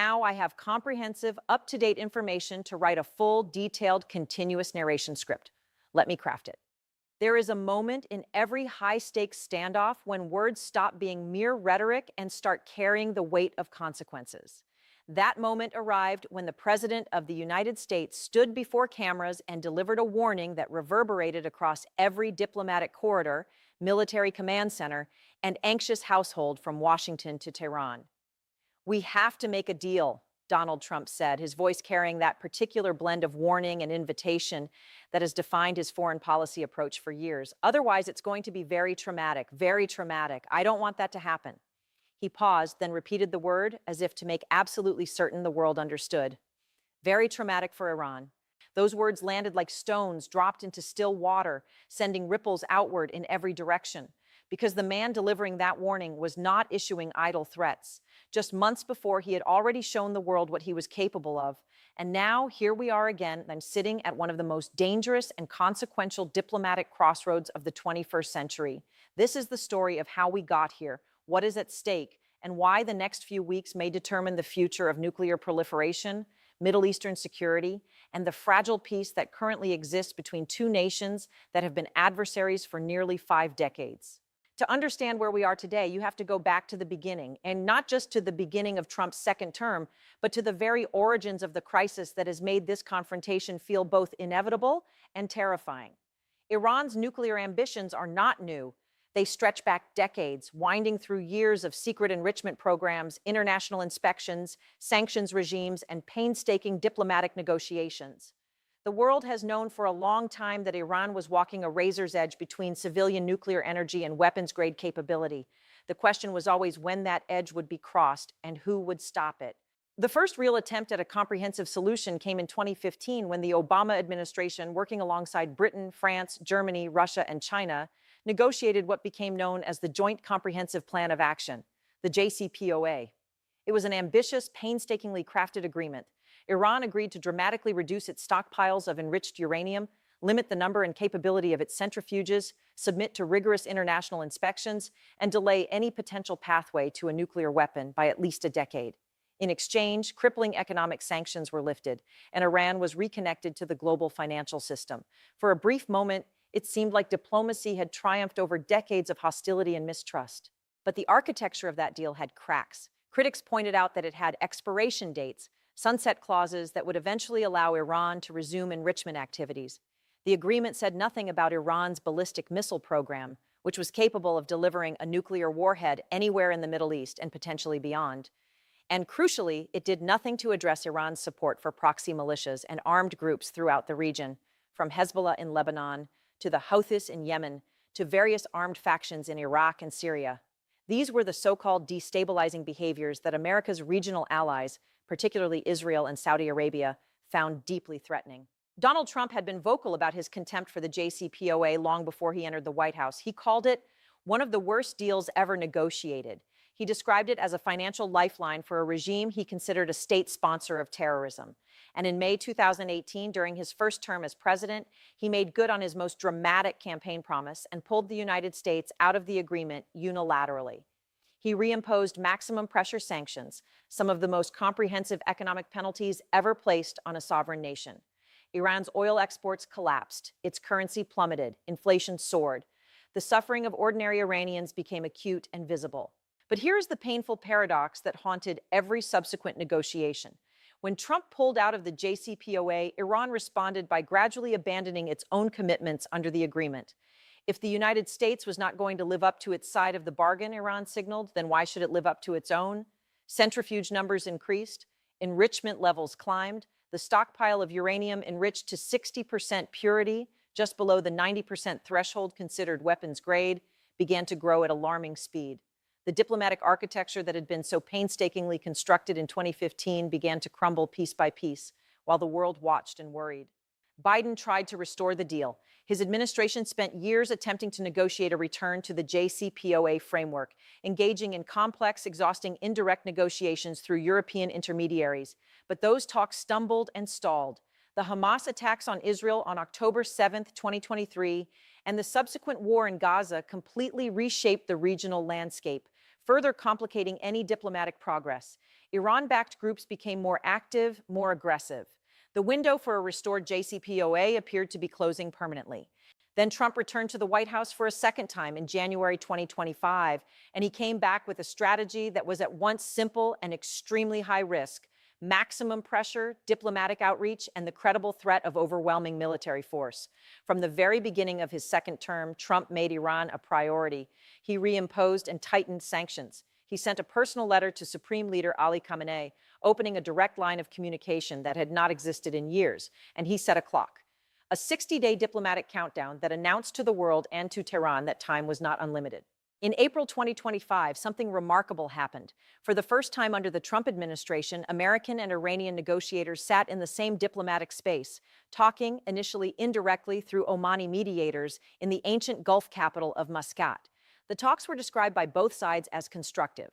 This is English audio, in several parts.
now I have comprehensive, up-to-date information to write a full, detailed, continuous narration script. Let me craft it. There is a moment in every high-stakes standoff when words stop being mere rhetoric and start carrying the weight of consequences. That moment arrived when the President of the United States stood before cameras and delivered a warning that reverberated across every diplomatic corridor, military command center, and anxious household from Washington to Tehran. "We have to make a deal," Donald Trump said, his voice carrying that particular blend of warning and invitation that has defined his foreign policy approach for years. "Otherwise, it's going to be very traumatic, very traumatic. I don't want that to happen." He paused, then repeated the word as if to make absolutely certain the world understood. "Very traumatic for Iran." Those words landed like stones dropped into still water, sending ripples outward in every direction. Because the man delivering that warning was not issuing idle threats. Just months before, he had already shown the world what he was capable of. And now, here we are again, I'm sitting at one of the most dangerous and consequential diplomatic crossroads of the 21st century. This is the story of how we got here, what is at stake, and why the next few weeks may determine the future of nuclear proliferation, Middle Eastern security, and the fragile peace that currently exists between two nations that have been adversaries for nearly 5 decades. To understand where we are today, you have to go back to the beginning, and not just to the beginning of Trump's second term, but to the very origins of the crisis that has made this confrontation feel both inevitable and terrifying. Iran's nuclear ambitions are not new. They stretch back decades, winding through years of secret enrichment programs, international inspections, sanctions regimes, and painstaking diplomatic negotiations. The world has known for a long time that Iran was walking a razor's edge between civilian nuclear energy and weapons-grade capability. The question was always when that edge would be crossed and who would stop it. The first real attempt at a comprehensive solution came in 2015 when the Obama administration, working alongside Britain, France, Germany, Russia, and China, negotiated what became known as the Joint Comprehensive Plan of Action, the JCPOA. It was an ambitious, painstakingly crafted agreement. Iran agreed to dramatically reduce its stockpiles of enriched uranium, limit the number and capability of its centrifuges, submit to rigorous international inspections, and delay any potential pathway to a nuclear weapon by at least a decade. In exchange, crippling economic sanctions were lifted, and Iran was reconnected to the global financial system. For a brief moment, it seemed like diplomacy had triumphed over decades of hostility and mistrust. But the architecture of that deal had cracks. Critics pointed out that it had expiration dates, sunset clauses that would eventually allow Iran to resume enrichment activities. The agreement said nothing about Iran's ballistic missile program, which was capable of delivering a nuclear warhead anywhere in the Middle East and potentially beyond. And crucially, it did nothing to address Iran's support for proxy militias and armed groups throughout the region, from Hezbollah in Lebanon to the Houthis in Yemen to various armed factions in Iraq and Syria. These were the so-called destabilizing behaviors that America's regional allies, particularly Israel and Saudi Arabia, found deeply threatening. Donald Trump had been vocal about his contempt for the JCPOA long before he entered the White House. He called it one of the worst deals ever negotiated. He described it as a financial lifeline for a regime he considered a state sponsor of terrorism. And in May 2018, during his first term as president, he made good on his most dramatic campaign promise and pulled the United States out of the agreement unilaterally. He reimposed maximum pressure sanctions, some of the most comprehensive economic penalties ever placed on a sovereign nation. Iran's oil exports collapsed, its currency plummeted, inflation soared. The suffering of ordinary Iranians became acute and visible. But here's the painful paradox that haunted every subsequent negotiation. When Trump pulled out of the JCPOA, Iran responded by gradually abandoning its own commitments under the agreement. If the United States was not going to live up to its side of the bargain, Iran signaled, then why should it live up to its own? Centrifuge numbers increased, enrichment levels climbed, the stockpile of uranium enriched to 60% purity, just below the 90% threshold considered weapons grade, began to grow at alarming speed. The diplomatic architecture that had been so painstakingly constructed in 2015 began to crumble piece by piece, while the world watched and worried. Biden tried to restore the deal. His administration spent years attempting to negotiate a return to the JCPOA framework, engaging in complex, exhausting indirect negotiations through European intermediaries. But those talks stumbled and stalled. The Hamas attacks on Israel on October 7, 2023, and the subsequent war in Gaza completely reshaped the regional landscape, further complicating any diplomatic progress. Iran-backed groups became more active, more aggressive. The window for a restored JCPOA appeared to be closing permanently. Then Trump returned to the White House for a second time in January 2025, and he came back with a strategy that was at once simple and extremely high risk: maximum pressure, diplomatic outreach, and the credible threat of overwhelming military force. From the very beginning of his second term, Trump made Iran a priority. He reimposed and tightened sanctions. He sent a personal letter to Supreme Leader Ali Khamenei, opening a direct line of communication that had not existed in years, and he set a clock. A 60-day diplomatic countdown that announced to the world and to Tehran that time was not unlimited. In April 2025, something remarkable happened. For the first time under the Trump administration, American and Iranian negotiators sat in the same diplomatic space, talking initially indirectly through Omani mediators in the ancient Gulf capital of Muscat. The talks were described by both sides as constructive.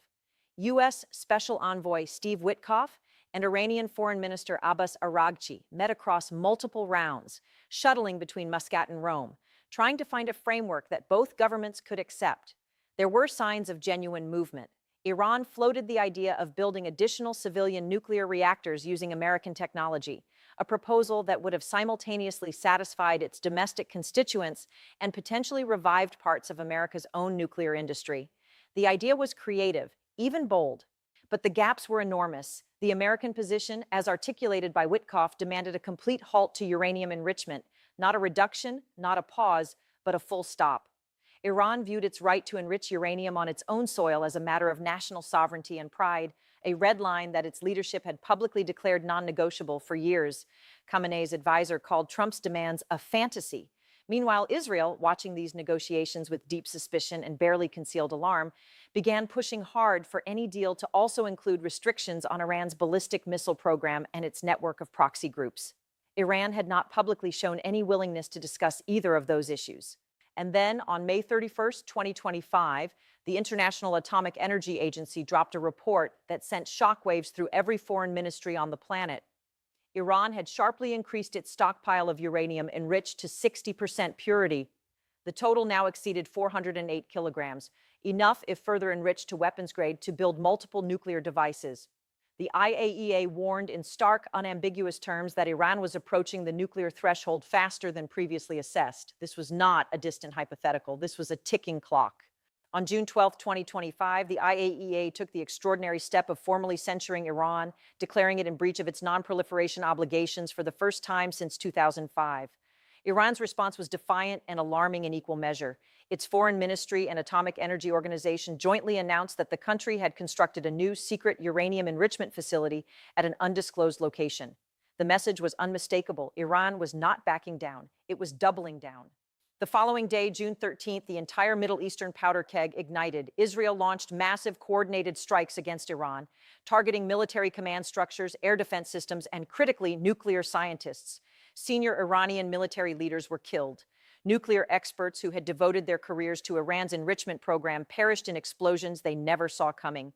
U.S. Special Envoy Steve Witkoff and Iranian Foreign Minister Abbas Araghchi met across multiple rounds, shuttling between Muscat and Rome, trying to find a framework that both governments could accept. There were signs of genuine movement. Iran floated the idea of building additional civilian nuclear reactors using American technology, a proposal that would have simultaneously satisfied its domestic constituents and potentially revived parts of America's own nuclear industry. The idea was creative, even bold, but the gaps were enormous. The American position, as articulated by Witkoff, demanded a complete halt to uranium enrichment, not a reduction, not a pause, but a full stop. Iran viewed its right to enrich uranium on its own soil as a matter of national sovereignty and pride, a red line that its leadership had publicly declared non-negotiable for years. Khamenei's advisor called Trump's demands a fantasy. Meanwhile, Israel, watching these negotiations with deep suspicion and barely concealed alarm, began pushing hard for any deal to also include restrictions on Iran's ballistic missile program and its network of proxy groups. Iran had not publicly shown any willingness to discuss either of those issues. And then, on May 31st, 2025, the International Atomic Energy Agency dropped a report that sent shockwaves through every foreign ministry on the planet. Iran had sharply increased its stockpile of uranium enriched to 60% purity. The total now exceeded 408 kilograms, enough, if further enriched to weapons grade, to build multiple nuclear devices. The IAEA warned in stark, unambiguous terms that Iran was approaching the nuclear threshold faster than previously assessed. This was not a distant hypothetical. This was a ticking clock. On June 12, 2025, the IAEA took the extraordinary step of formally censuring Iran, declaring it in breach of its non-proliferation obligations for the first time since 2005. Iran's response was defiant and alarming in equal measure. Its foreign ministry and Atomic Energy Organization jointly announced that the country had constructed a new secret uranium enrichment facility at an undisclosed location. The message was unmistakable. Iran was not backing down. It was doubling down. The following day, June 13th, the entire Middle Eastern powder keg ignited. Israel launched massive coordinated strikes against Iran, targeting military command structures, air defense systems, and critically, nuclear scientists. Senior Iranian military leaders were killed. Nuclear experts who had devoted their careers to Iran's enrichment program perished in explosions they never saw coming.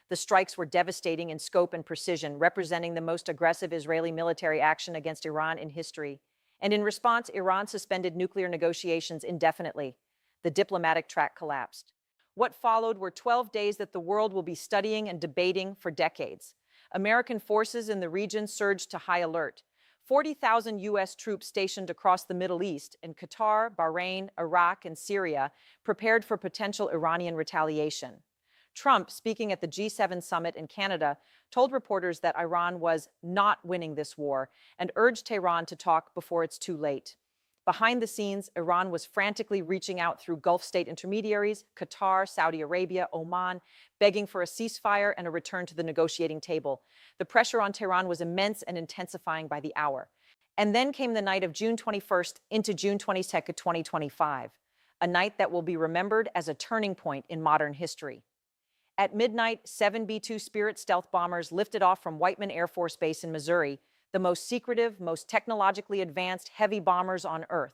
The strikes were devastating in scope and precision, representing the most aggressive Israeli military action against Iran in history. And in response, Iran suspended nuclear negotiations indefinitely. The diplomatic track collapsed. What followed were 12 days that the world will be studying and debating for decades. American forces in the region surged to high alert. 40,000 U.S. troops stationed across the Middle East in Qatar, Bahrain, Iraq, and Syria prepared for potential Iranian retaliation. Trump, speaking at the G7 summit in Canada, told reporters that Iran was not winning this war and urged Tehran to talk before it's too late. Behind the scenes, Iran was frantically reaching out through Gulf state intermediaries, Qatar, Saudi Arabia, Oman, begging for a ceasefire and a return to the negotiating table. The pressure on Tehran was immense and intensifying by the hour. And then came the night of June 21st into June 22nd, 2025, a night that will be remembered as a turning point in modern history. At midnight, 7 B-2 Spirit stealth bombers lifted off from Whiteman Air Force Base in Missouri, the most secretive, most technologically advanced heavy bombers on Earth.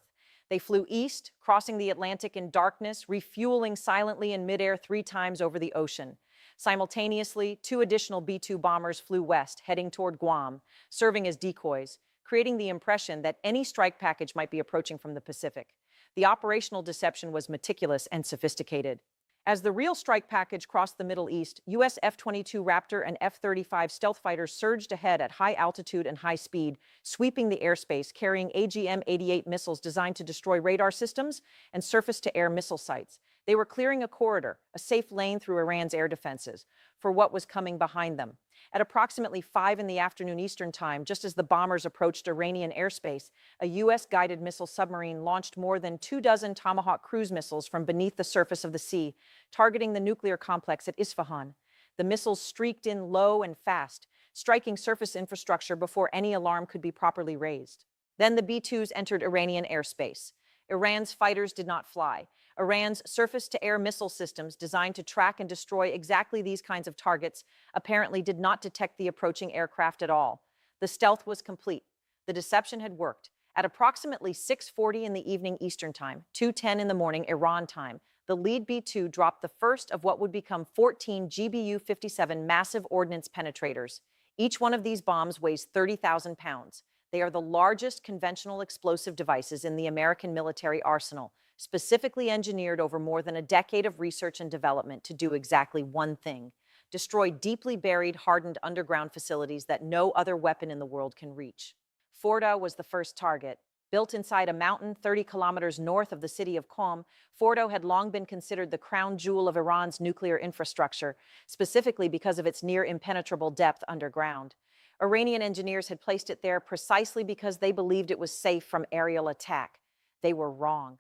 They flew east, crossing the Atlantic in darkness, refueling silently in midair 3 times over the ocean. Simultaneously, 2 additional B-2 bombers flew west, heading toward Guam, serving as decoys, creating the impression that any strike package might be approaching from the Pacific. The operational deception was meticulous and sophisticated. As the real strike package crossed the Middle East, U.S. F-22 Raptor and F-35 stealth fighters surged ahead at high altitude and high speed, sweeping the airspace, carrying AGM-88 missiles designed to destroy radar systems and surface-to-air missile sites. They were clearing a corridor, a safe lane through Iran's air defenses, for what was coming behind them. At approximately 5 in the afternoon Eastern Time, just as the bombers approached Iranian airspace, a U.S.-guided missile submarine launched more than 24 Tomahawk cruise missiles from beneath the surface of the sea, targeting the nuclear complex at Isfahan. The missiles streaked in low and fast, striking surface infrastructure before any alarm could be properly raised. Then the B-2s entered Iranian airspace. Iran's fighters did not fly. Iran's surface-to-air missile systems, designed to track and destroy exactly these kinds of targets, apparently did not detect the approaching aircraft at all. The stealth was complete. The deception had worked. At approximately 6:40 in the evening Eastern Time, 2:10 in the morning Iran time, the lead B-2 dropped the first of what would become 14 GBU-57 massive ordnance penetrators. Each one of these bombs weighs 30,000 pounds. They are the largest conventional explosive devices in the American military arsenal, specifically engineered over more than a decade of research and development to do exactly one thing: destroy deeply buried, hardened underground facilities that no other weapon in the world can reach. Fordow was the first target. Built inside a mountain 30 kilometers north of the city of Qom, Fordow had long been considered the crown jewel of Iran's nuclear infrastructure, specifically because of its near impenetrable depth underground. Iranian engineers had placed it there precisely because they believed it was safe from aerial attack. They were wrong.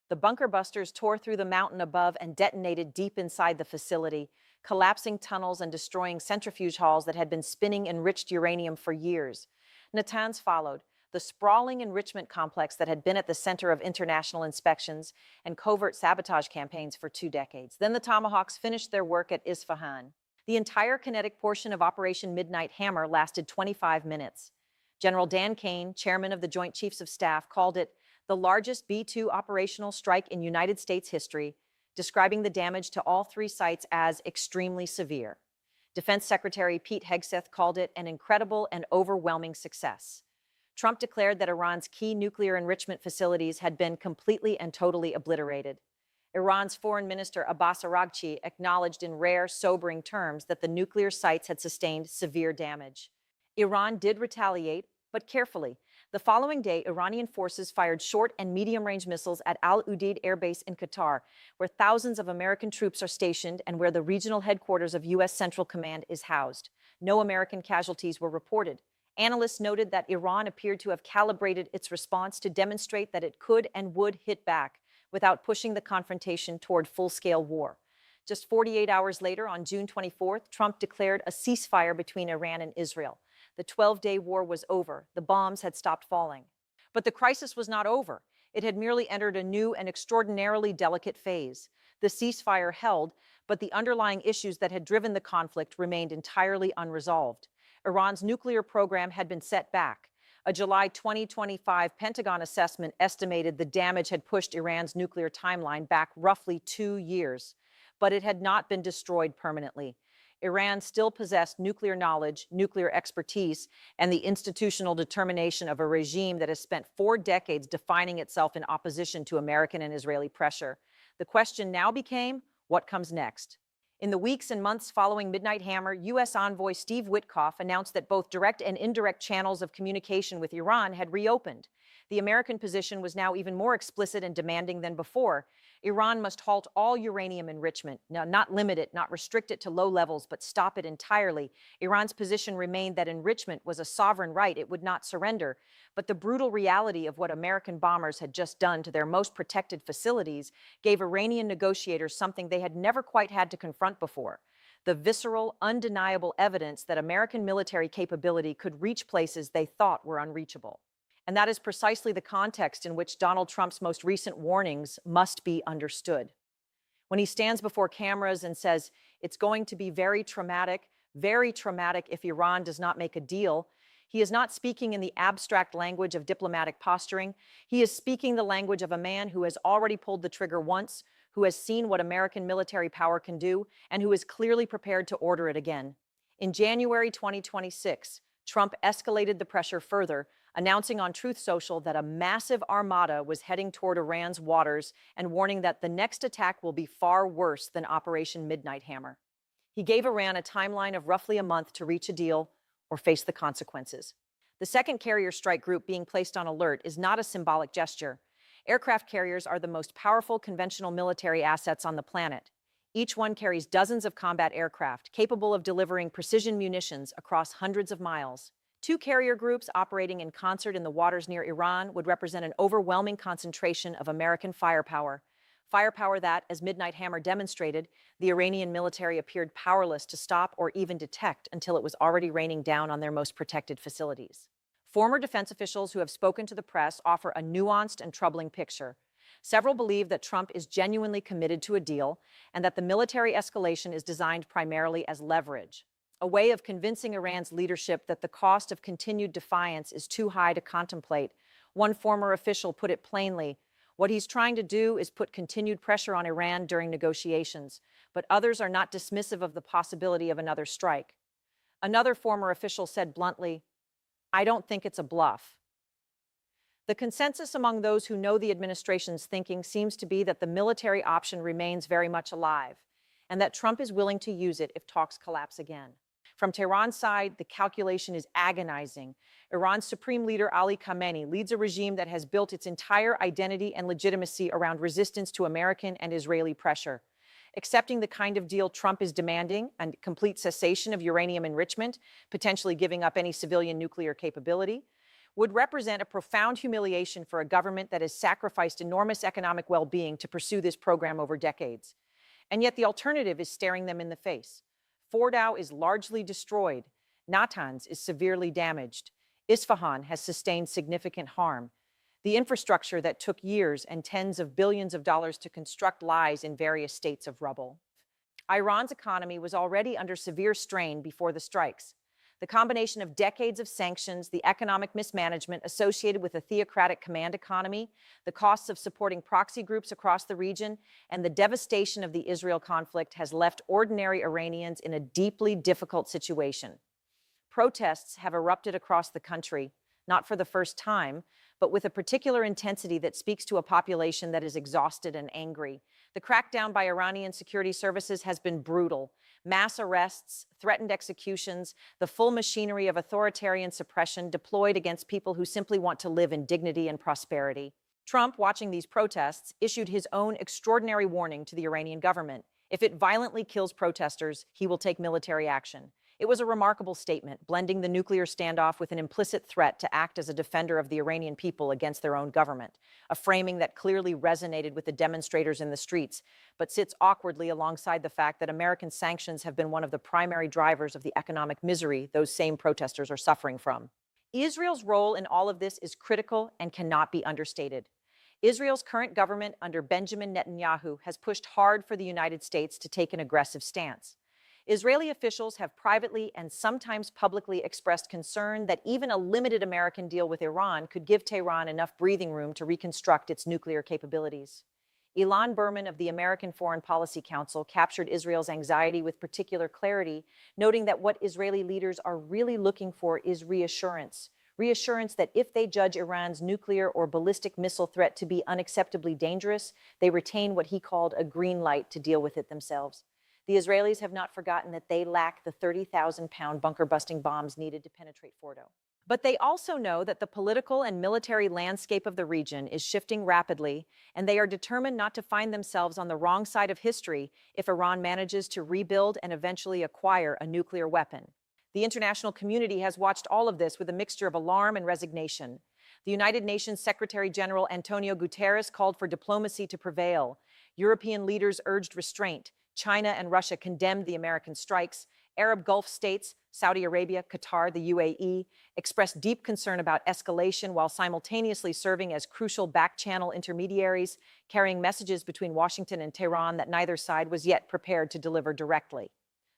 The bunker busters tore through the mountain above and detonated deep inside the facility, collapsing tunnels and destroying centrifuge halls that had been spinning enriched uranium for years. Natanz followed, the sprawling enrichment complex that had been at the center of international inspections and covert sabotage campaigns for 2 decades. Then the Tomahawks finished their work at Isfahan. The entire kinetic portion of Operation Midnight Hammer lasted 25 minutes. General Dan Kane, chairman of the Joint Chiefs of Staff, called it the largest B-2 operational strike in United States history, describing the damage to all 3 sites as extremely severe. Defense Secretary Pete Hegseth called it an incredible and overwhelming success. Trump declared that Iran's key nuclear enrichment facilities had been completely and totally obliterated. Iran's Foreign Minister Abbas Araghchi acknowledged in rare, sobering terms that the nuclear sites had sustained severe damage. Iran did retaliate, but carefully. The following day, Iranian forces fired short and medium-range missiles at Al Udeid Air Base in Qatar, where thousands of American troops are stationed and where the regional headquarters of U.S. Central Command is housed. No American casualties were reported. Analysts noted that Iran appeared to have calibrated its response to demonstrate that it could and would hit back without pushing the confrontation toward full-scale war. Just 48 hours later, on June 24th, Trump declared a ceasefire between Iran and Israel. The 12-day war was over. The bombs had stopped falling. But the crisis was not over. It had merely entered a new and extraordinarily delicate phase. The ceasefire held, but the underlying issues that had driven the conflict remained entirely unresolved. Iran's nuclear program had been set back. A July 2025 Pentagon assessment estimated the damage had pushed Iran's nuclear timeline back roughly 2 years, but it had not been destroyed permanently. Iran still possessed nuclear knowledge, nuclear expertise, and the institutional determination of a regime that has spent 4 decades defining itself in opposition to American and Israeli pressure. The question now became, what comes next? In the weeks and months following Midnight Hammer, U.S. envoy Steve Witkoff announced that both direct and indirect channels of communication with Iran had reopened. The American position was now even more explicit and demanding than before. Iran must halt all uranium enrichment, not limit it, not restrict it to low levels, but stop it entirely. Iran's position remained that enrichment was a sovereign right it would not surrender. But the brutal reality of what American bombers had just done to their most protected facilities gave Iranian negotiators something they had never quite had to confront before: the visceral, undeniable evidence that American military capability could reach places they thought were unreachable. And that is precisely the context in which Donald Trump's most recent warnings must be understood. When he stands before cameras and says, it's going to be very traumatic if Iran does not make a deal, he is not speaking in the abstract language of diplomatic posturing. He is speaking the language of a man who has already pulled the trigger once, who has seen what American military power can do, and who is clearly prepared to order it again. In January 2026, Trump escalated the pressure further, announcing on Truth Social that a massive armada was heading toward Iran's waters and warning that the next attack will be far worse than Operation Midnight Hammer. He gave Iran a timeline of roughly a month to reach a deal or face the consequences. The second carrier strike group being placed on alert is not a symbolic gesture. Aircraft carriers are the most powerful conventional military assets on the planet. Each one carries dozens of combat aircraft capable of delivering precision munitions across hundreds of miles. Two carrier groups operating in concert in the waters near Iran would represent an overwhelming concentration of American firepower. Firepower that, as Midnight Hammer demonstrated, the Iranian military appeared powerless to stop or even detect until it was already raining down on their most protected facilities. Former defense officials who have spoken to the press offer a nuanced and troubling picture. Several believe that Trump is genuinely committed to a deal and that the military escalation is designed primarily as leverage, a way of convincing Iran's leadership that the cost of continued defiance is too high to contemplate. One former official put it plainly: what he's trying to do is put continued pressure on Iran during negotiations, but others are not dismissive of the possibility of another strike. Another former official said bluntly, "I don't think it's a bluff." The consensus among those who know the administration's thinking seems to be that the military option remains very much alive, and that Trump is willing to use it if talks collapse again. From Tehran's side, the calculation is agonizing. Iran's supreme leader Ali Khamenei leads a regime that has built its entire identity and legitimacy around resistance to American and Israeli pressure. Accepting the kind of deal Trump is demanding, a complete cessation of uranium enrichment, potentially giving up any civilian nuclear capability, would represent a profound humiliation for a government that has sacrificed enormous economic well-being to pursue this program over decades. And yet the alternative is staring them in the face. Fordow is largely destroyed. Natanz is severely damaged. Isfahan has sustained significant harm. The infrastructure that took years and tens of billions of dollars to construct lies in various states of rubble. Iran's economy was already under severe strain before the strikes. The combination of decades of sanctions, the economic mismanagement associated with a theocratic command economy, the costs of supporting proxy groups across the region, and the devastation of the Israel conflict has left ordinary Iranians in a deeply difficult situation. Protests have erupted across the country, not for the first time, but with a particular intensity that speaks to a population that is exhausted and angry. The crackdown by Iranian security services has been brutal. Mass arrests, threatened executions, the full machinery of authoritarian suppression deployed against people who simply want to live in dignity and prosperity. Trump, watching these protests, issued his own extraordinary warning to the Iranian government. If it violently kills protesters, he will take military action. It was a remarkable statement, blending the nuclear standoff with an implicit threat to act as a defender of the Iranian people against their own government, a framing that clearly resonated with the demonstrators in the streets, but sits awkwardly alongside the fact that American sanctions have been one of the primary drivers of the economic misery those same protesters are suffering from. Israel's role in all of this is critical and cannot be understated. Israel's current government under Benjamin Netanyahu has pushed hard for the United States to take an aggressive stance. Israeli officials have privately and sometimes publicly expressed concern that even a limited American deal with Iran could give Tehran enough breathing room to reconstruct its nuclear capabilities. Ilan Berman of the American Foreign Policy Council captured Israel's anxiety with particular clarity, noting that what Israeli leaders are really looking for is reassurance. Reassurance that if they judge Iran's nuclear or ballistic missile threat to be unacceptably dangerous, they retain what he called a green light to deal with it themselves. The Israelis have not forgotten that they lack the 30,000-pound bunker-busting bombs needed to penetrate Fordow. But they also know that the political and military landscape of the region is shifting rapidly, and they are determined not to find themselves on the wrong side of history if Iran manages to rebuild and eventually acquire a nuclear weapon. The international community has watched all of this with a mixture of alarm and resignation. The United Nations Secretary General Antonio Guterres called for diplomacy to prevail. European leaders urged restraint. China and Russia condemned the American strikes. Arab Gulf states, Saudi Arabia, Qatar, the UAE, expressed deep concern about escalation while simultaneously serving as crucial back-channel intermediaries, carrying messages between Washington and Tehran that neither side was yet prepared to deliver directly.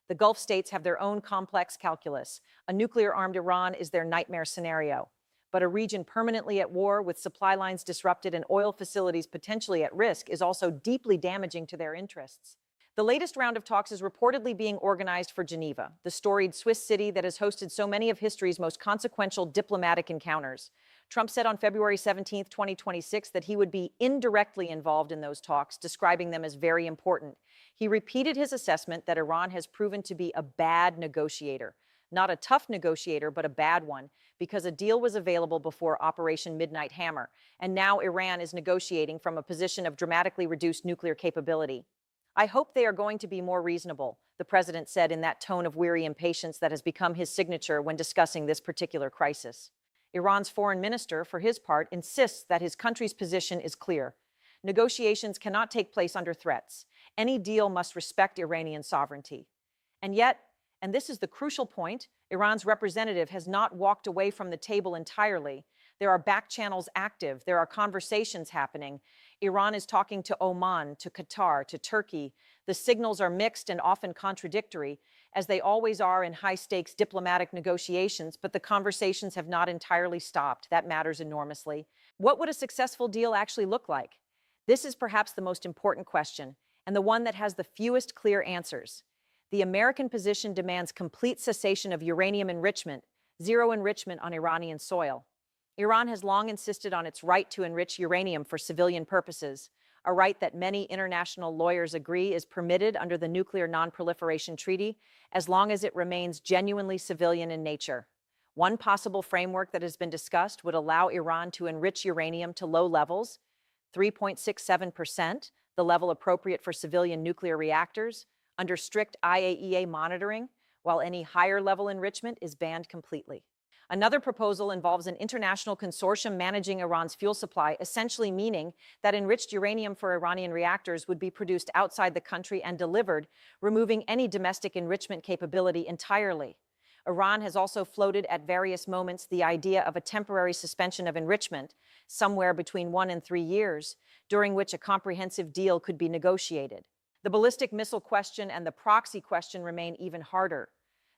The Gulf states have their own complex calculus. A nuclear-armed Iran is their nightmare scenario. But a region permanently at war with supply lines disrupted and oil facilities potentially at risk is also deeply damaging to their interests. The latest round of talks is reportedly being organized for Geneva, the storied Swiss city that has hosted so many of history's most consequential diplomatic encounters. Trump said on February 17, 2026, that he would be indirectly involved in those talks, describing them as very important. He repeated his assessment that Iran has proven to be a bad negotiator. Not a tough negotiator, but a bad one, because a deal was available before Operation Midnight Hammer, and now Iran is negotiating from a position of dramatically reduced nuclear capability. I hope they are going to be more reasonable, the president said in that tone of weary impatience that has become his signature when discussing this particular crisis. Iran's foreign minister, for his part, insists that his country's position is clear. Negotiations cannot take place under threats. Any deal must respect Iranian sovereignty. And yet, and this is the crucial point, Iran's representative has not walked away from the table entirely. There are back channels active. There are conversations happening. Iran is talking to Oman, to Qatar, to Turkey. The signals are mixed and often contradictory, as they always are in high-stakes diplomatic negotiations, but the conversations have not entirely stopped. That matters enormously. What would a successful deal actually look like? This is perhaps the most important question, and the one that has the fewest clear answers. The American position demands complete cessation of uranium enrichment, zero enrichment on Iranian soil. Iran has long insisted on its right to enrich uranium for civilian purposes, a right that many international lawyers agree is permitted under the Nuclear Non-Proliferation Treaty, as long as it remains genuinely civilian in nature. One possible framework that has been discussed would allow Iran to enrich uranium to low levels, 3.67%, the level appropriate for civilian nuclear reactors, under strict IAEA monitoring, while any higher level enrichment is banned completely. Another proposal involves an international consortium managing Iran's fuel supply, essentially meaning that enriched uranium for Iranian reactors would be produced outside the country and delivered, removing any domestic enrichment capability entirely. Iran has also floated at various moments the idea of a temporary suspension of enrichment, somewhere between 1 and 3 years, during which a comprehensive deal could be negotiated. The ballistic missile question and the proxy question remain even harder.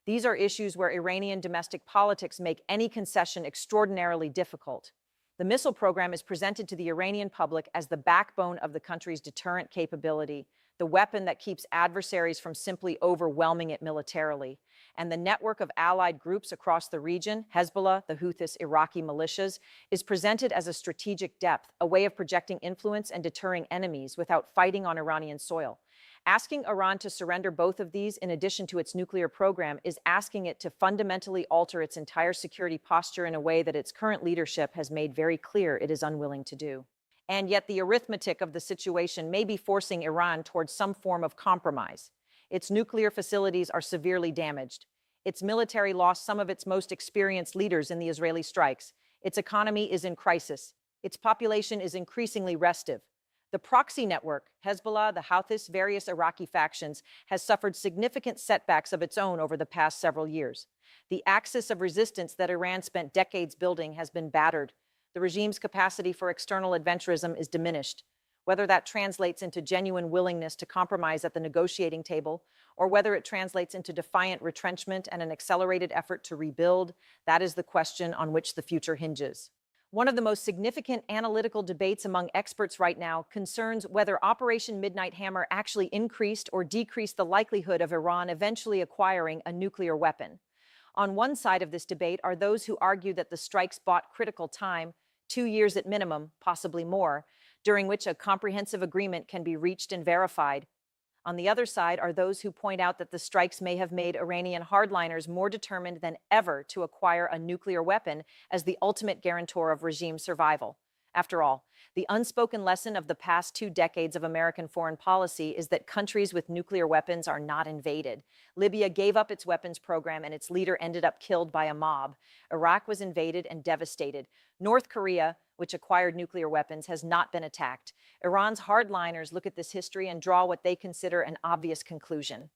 These are issues where Iranian domestic politics make any concession extraordinarily difficult. The missile program is presented to the Iranian public as the backbone of the country's deterrent capability, the weapon that keeps adversaries from simply overwhelming it militarily. And the network of allied groups across the region, Hezbollah, the Houthis, Iraqi militias, is presented as a strategic depth, a way of projecting influence and deterring enemies without fighting on Iranian soil. Asking Iran to surrender both of these in addition to its nuclear program is asking it to fundamentally alter its entire security posture in a way that its current leadership has made very clear it is unwilling to do. And yet the arithmetic of the situation may be forcing Iran towards some form of compromise. Its nuclear facilities are severely damaged. Its military lost some of its most experienced leaders in the Israeli strikes. Its economy is in crisis. Its population is increasingly restive. The proxy network, Hezbollah, the Houthis, various Iraqi factions, has suffered significant setbacks of its own over the past several years. The axis of resistance that Iran spent decades building has been battered. The regime's capacity for external adventurism is diminished. Whether that translates into genuine willingness to compromise at the negotiating table, or whether it translates into defiant retrenchment and an accelerated effort to rebuild, that is the question on which the future hinges. One of the most significant analytical debates among experts right now concerns whether Operation Midnight Hammer actually increased or decreased the likelihood of Iran eventually acquiring a nuclear weapon. On one side of this debate are those who argue that the strikes bought critical time, 2 years at minimum, possibly more, during which a comprehensive agreement can be reached and verified. On the other side are those who point out that the strikes may have made Iranian hardliners more determined than ever to acquire a nuclear weapon as the ultimate guarantor of regime survival. After all, the unspoken lesson of the past 2 decades of American foreign policy is that countries with nuclear weapons are not invaded. Libya gave up its weapons program and its leader ended up killed by a mob. Iraq was invaded and devastated. North Korea, which acquired nuclear weapons, has not been attacked. Iran's hardliners look at this history and draw what they consider an obvious conclusion.